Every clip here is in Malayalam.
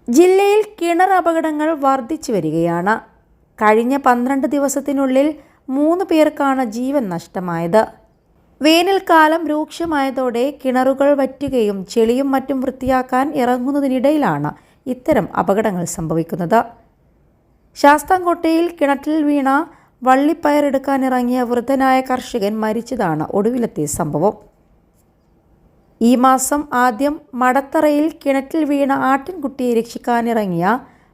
ജില്ലയിൽ കിണർ അപകടങ്ങൾ വർദ്ധിച്ചു വരികയാണ്. കഴിഞ്ഞ 12 ദിവസത്തിനുള്ളിൽ 3 പേർക്കാണ് ജീവൻ നഷ്ടമായത്. വേനൽക്കാലം രൂക്ഷമായതോടെ കിണറുകൾ വറ്റുകയും ചെളിയും മറ്റും വൃത്തിയാക്കാൻ ഇറങ്ങുന്നതിനിടയിലാണ് ഇത്തരം അപകടങ്ങൾ സംഭവിക്കുന്നത്. ശാസ്താംകോട്ടയിൽ കിണറ്റിൽ വീണ വള്ളിപ്പയറെടുക്കാനിറങ്ങിയ വൃദ്ധനായ കർഷകൻ മരിച്ചതാണ് ഒടുവിലത്തെ സംഭവം. ഈ മാസം ആദ്യം മടത്തറയിൽ കിണറ്റിൽ വീണ ആട്ടിൻകുട്ടിയെ രക്ഷിക്കാനിറങ്ങിയ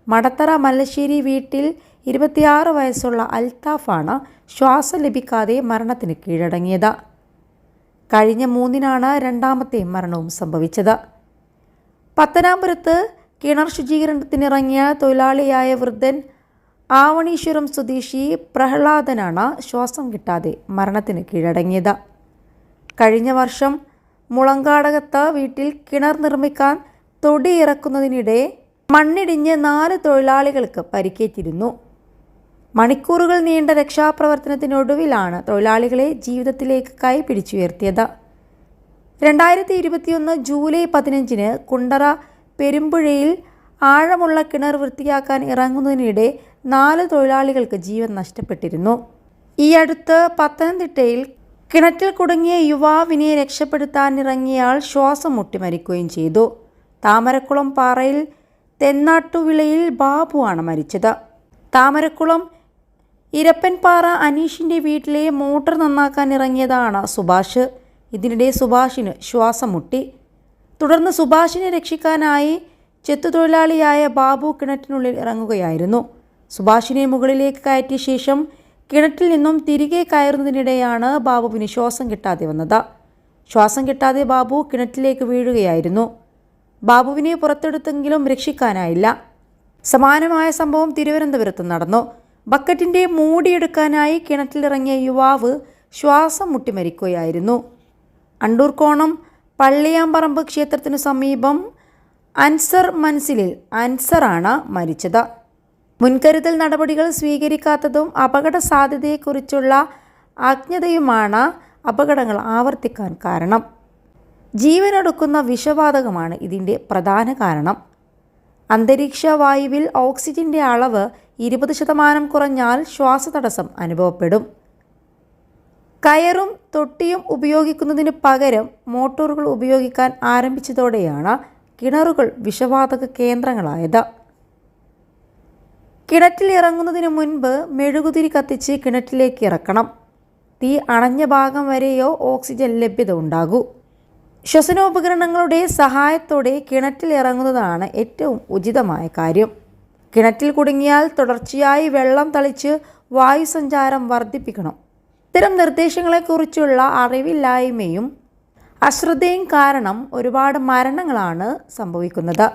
മടത്തറ മല്ലശ്ശേരി വീട്ടിൽ 26 വയസ്സുള്ള അൽത്താഫാണ് ശ്വാസം ലഭിക്കാതെ മരണത്തിന് കീഴടങ്ങിയത്. കഴിഞ്ഞ 3-നാണ് രണ്ടാമത്തെ മരണവും സംഭവിച്ചത്. പത്തനാപുരത്ത് കിണർ ശുചീകരണത്തിനിറങ്ങിയ തൊഴിലാളിയായ വൃദ്ധൻ ആവണീശ്വരം സ്വദേശി പ്രഹ്ലാദനാണ് ശ്വാസം കിട്ടാതെ മരണത്തിന് കീഴടങ്ങിയത്. കഴിഞ്ഞ വർഷം മുളങ്കാടകത്ത് വീട്ടിൽ കിണർ നിർമ്മിക്കാൻ തൊടി ഇറക്കുന്നതിനിടെ മണ്ണിടിഞ്ഞ് 4 തൊഴിലാളികൾക്ക് പരിക്കേറ്റിരുന്നു. മണിക്കൂറുകൾ നീണ്ട രക്ഷാപ്രവർത്തനത്തിനൊടുവിലാണ് തൊഴിലാളികളെ ജീവിതത്തിലേക്ക് കൈപിടിച്ചുയർത്തിയത്. 2021 ജൂലൈ 15-ന് കുണ്ടറ പെരുമ്പുഴയിൽ ആഴമുള്ള കിണർ വൃത്തിയാക്കാൻ ഇറങ്ങുന്നതിനിടെ 4 തൊഴിലാളികൾക്ക് ജീവൻ നഷ്ടപ്പെട്ടിരുന്നു. ഈ അടുത്ത് പത്തനംതിട്ടയിൽ കിണറ്റിൽ കുടുങ്ങിയ യുവാവിനെ രക്ഷപ്പെടുത്താനിറങ്ങിയയാൾ ശ്വാസം മുട്ടി മരിക്കുകയും ചെയ്തു. താമരക്കുളം പാറയിൽ തെന്നാട്ടുവിളയിൽ ബാബുവാണ് മരിച്ചത്. താമരക്കുളം ഇരപ്പൻപാറ അനീഷിൻ്റെ വീട്ടിലെ മോട്ടോർ നന്നാക്കാൻ ഇറങ്ങിയതാണ് സുഭാഷ്. ഇതിനിടെ സുഭാഷിന് ശ്വാസം മുട്ടി. തുടർന്ന് സുഭാഷിനെ രക്ഷിക്കാനായി ചെത്തുതൊഴിലാളിയായ ബാബു കിണറ്റിനുള്ളിൽ ഇറങ്ങുകയായിരുന്നു. സുഭാഷിനെ മുകളിലേക്ക് കയറ്റിയ ശേഷം കിണറ്റിൽ നിന്നും തിരികെ കയറുന്നതിനിടെയാണ് ബാബുവിന് ശ്വാസം കിട്ടാതെ വന്നത്. ശ്വാസം കിട്ടാതെ ബാബു കിണറ്റിലേക്ക് വീഴുകയായിരുന്നു. ബാബുവിനെ പുറത്തെടുത്തെങ്കിലും രക്ഷിക്കാനായില്ല. സമാനമായ സംഭവം തിരുവനന്തപുരത്ത് നടന്നു. ബക്കറ്റിൻ്റെ മൂടിയെടുക്കാനായി കിണറ്റിലിറങ്ങിയ യുവാവ് ശ്വാസം മുട്ടി മരിക്കുകയായിരുന്നു. അണ്ടൂർക്കോണം പള്ളിയാമ്പറമ്പ് ക്ഷേത്രത്തിനു സമീപം അൻസർ മൻസിലിൽ അൻസറാണ് മരിച്ചത്. മുൻകരുതൽ നടപടികൾ സ്വീകരിക്കാത്തതും അപകട സാധ്യതയെക്കുറിച്ചുള്ള അജ്ഞതയുമാണ് അപകടങ്ങൾ ആവർത്തിക്കാൻ കാരണം. ജീവനൊടുക്കുന്ന വിഷവാതകമാണ് ഇതിൻ്റെ പ്രധാന കാരണം. അന്തരീക്ഷ വായുവിൽ ഓക്സിജൻ്റെ അളവ് 20% കുറഞ്ഞാൽ ശ്വാസതടസ്സം അനുഭവപ്പെടും. കയറും തൊട്ടിയും ഉപയോഗിക്കുന്നതിന് പകരം മോട്ടോറുകൾ ഉപയോഗിക്കാൻ ആരംഭിച്ചതോടെയാണ് കിണറുകൾ വിഷവാതക കേന്ദ്രങ്ങളായത്. കിണറ്റിൽ ഇറങ്ങുന്നതിന് മുൻപ് മെഴുകുതിരി കത്തിച്ച് കിണറ്റിലേക്ക് ഇറക്കണം. തീ അണഞ്ഞ ഭാഗം വരെയോ ഓക്സിജൻ ലഭ്യത ഉണ്ടാകൂ. ശ്വസനോപകരണങ്ങളുടെ സഹായത്തോടെ കിണറ്റിൽ ഇറങ്ങുന്നതാണ് ഏറ്റവും ഉചിതമായ കാര്യം. കിണറ്റിൽ കുടുങ്ങിയാൽ തുടർച്ചയായി വെള്ളം തളിച്ച് വായുസഞ്ചാരം വർദ്ധിപ്പിക്കണം. ഇത്തരം നിർദ്ദേശങ്ങളെക്കുറിച്ചുള്ള അറിവില്ലായ്മയും അശ്രദ്ധയും കാരണം ഒരുപാട് മരണങ്ങളാണ് സംഭവിക്കുന്നത്.